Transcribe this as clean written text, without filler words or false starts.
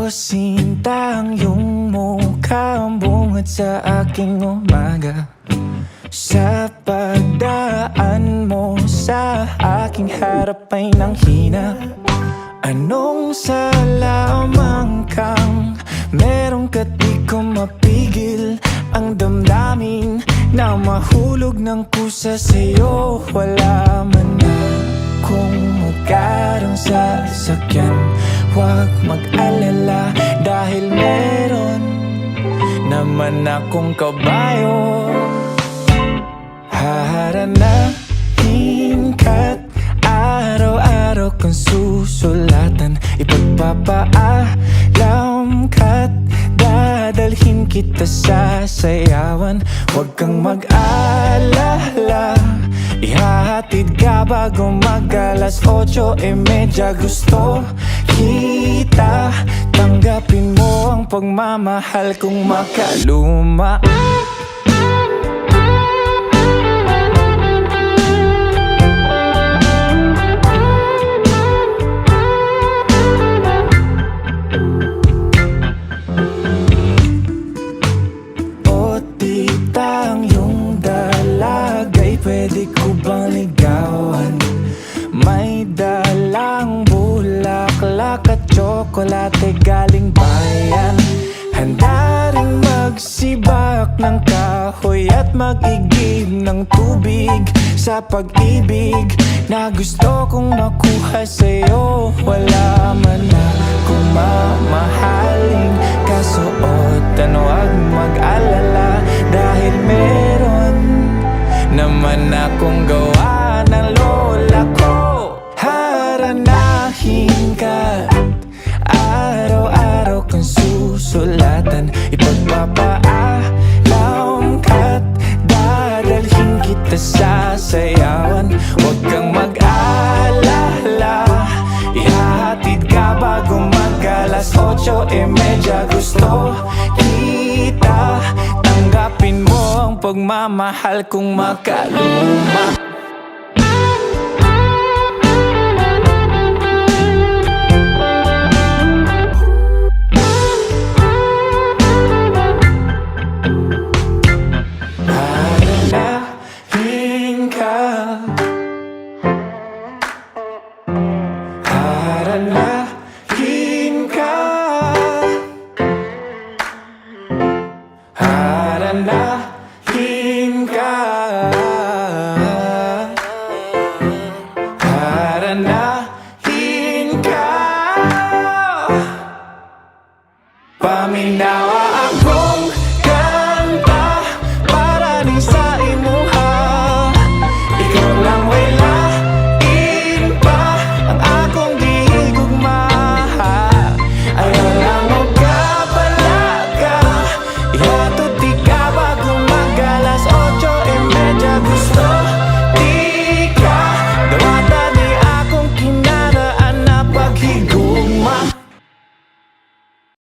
ko sinta ang iyong mukha, ang bungad sa aking umaga. Sa pagdaan mo sa aking harap ay nanghina. Anong sa lamang kang merong ka't di ko mapigil ang damdamin na mahulog ng kusa sa'yo. Wala man na kung magkaroon sa sasakyan, huwag mag-alala dahil meron naman akong kabayo. Haharanahin ka't araw-araw kang susulatan, ipagpapaalam ka't dadalhin kita sa sayawan. Huwag kang mag-alala, ihahatid ka bago mag-alas 8:30. Gusto kita, tanggapin mo ang pagmamahal kong makaluma. Pwede ko bang ligawan? May dalang bulaklak at tsokolate galing bayan. Handa rin magsibak ng kahoy at mag-igib ng tubig sa pag-ibig na gusto kong makuha sa'yo. Wala man akong mamahaling kasuotan, huwag mag-alala dahil meron naman akong gawa ng lola ko. Haranahin ka, araw-araw kang susulatan, ipagpapaalam ka't dadalhin kita sa sayawan. Huwag kang mag-alala, ihahatid ka bago mag-alas 8:30. Gusto kita, tanggapin mo ang pagmamahal kong makaluma. Haranahin ka, haranahin ka, haranahin ka, haranahin.